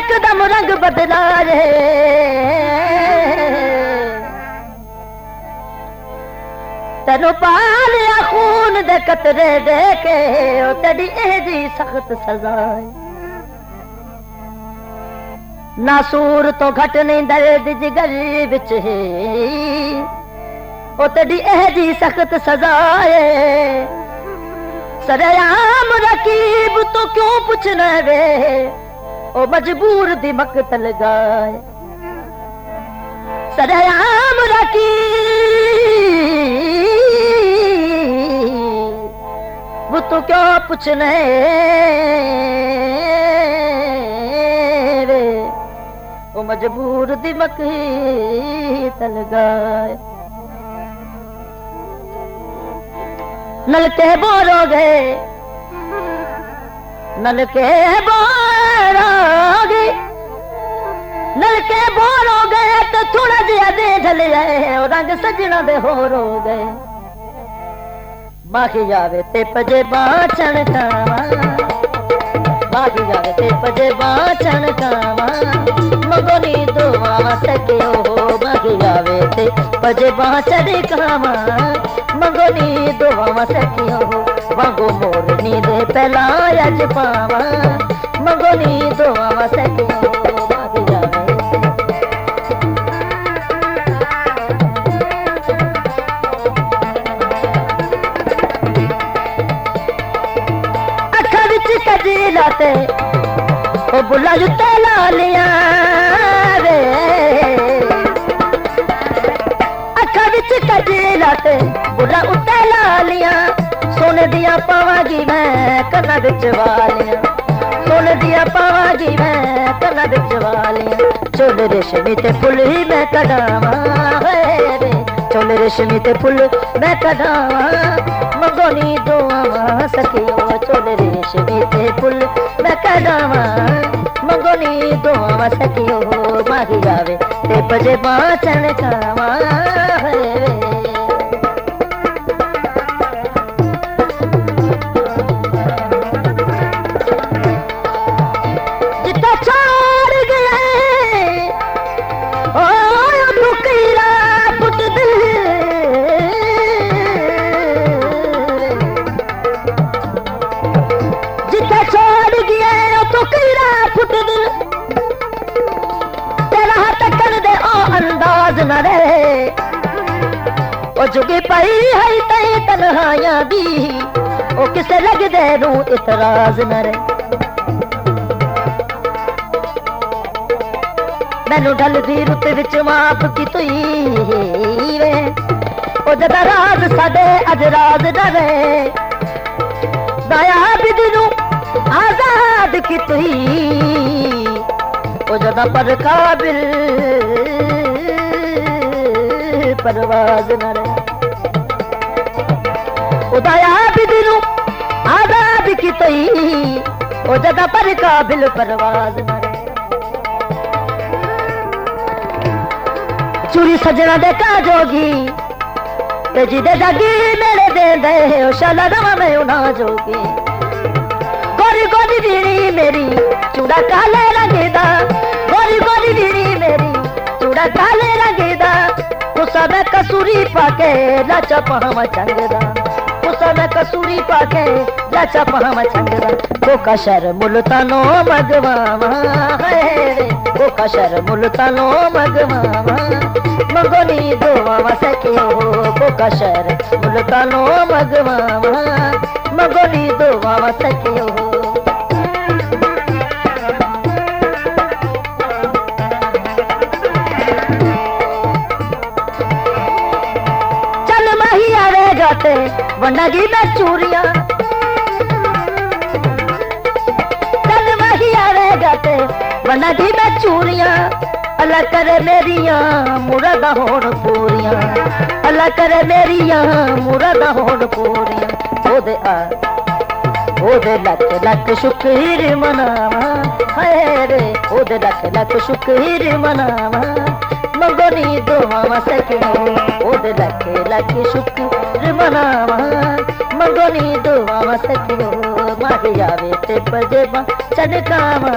एकदम रंग बदला रे तेनू पालिया खून दे कतरे दे के ओ तेरी एजी सख्त सजा है नासूर तो घट नहीं दर्द जिगर विच है ओ तेरी एजी सख्त सजा है सरेआम रकीब तो क्यों पूछना वे ओ मजबूर दी मकतल गाए सरेआम रकीब वो तो क्यों पूछना वे ओ मजबूर दी मकतल गाए नलके बोरोगे नलके बोरोगे नलके बोरोगे तो थोड़ा जिया दे ढल जाए और रंग सजना दे हो रो गए बाकी जावे ते पजे बाचन कावा बाकी जावे ते पजे बाचन कावा मगोनी दुआ सकियो बाकी जावे ते पजे बाचन कावा मंगोनी दुआ सकियो वांगो मोरनी दे पहला अज पावा मंगोनी दुआ सकियो बाकी जावे अखा विच कजीला ते ओ बुला जुत्ते लालिया रे अखा विच कजीला ते बुला उत्ते लालिया सोने दिया पावागी मैं कन्ना बिच वालिया सोने दिया पावागी मैं कन्ना बिच वालिया चोले रेशमी ते फुल ही मैं कढ़ावा रे चोले रेशमी ते फुल मैं कढ़ावा मंगोनी दुआ सकियो चोले रेशमी ते फुल मैं कढ़ावा मंगोनी दुआ सकियो माही जावे ते बजे बाचन खावा रे जुगी पई है तई तन्हाइयां दी ओ किसे लगदे नू इतराज न रे मैनू ढल दी रुत विच माफ की तुई वे ओ जदा राज साडे अज राज न रे दया बिद नू आजाद की तुई ओ जदा पर काबिल परवाज न रे उदया बिदनू आजाद की तई ओ जदा पर काबिल परवाज न रे चूरी सजना दे का जोगी ते जिदे जागी मेरे दे दे ओ शाला रवा मैं उना जोगी गोरी गोरी दीनी मेरी चूड़ा काले रंगदा गोरी गोरी दीनी मेरी चूड़ा काले रंगदा मैं कसूरी पाके लाचा पहावा चंगदा मैं कसूरी पाके लाचा पहावा चंगदा कोका शर मुल्तानो मगवावा रे कोका शर मुल्तानो मगवावा मंगोनी दुआ सकियो कोका शर मुल्तानो मगवावा मंगोनी दुआ सकियो जाते वंडगी में चूरिया चल वही आवे जाते वंडगी में चूरिया अल्लाह करे मेरिया मुरादा होण पूरिया अल्लाह करे मेरिया मुरादा होण पूरिया ओदे लख लख शुक्र मनावा हाय रे ओदे लख लख शुक्र मनावा मंगोनी दुआ सकियो ओदे लख लख शुक्र मनावा मंगोनी दुआ सकियो माही आवे ते बजे चढ़कावा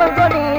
मंगोनी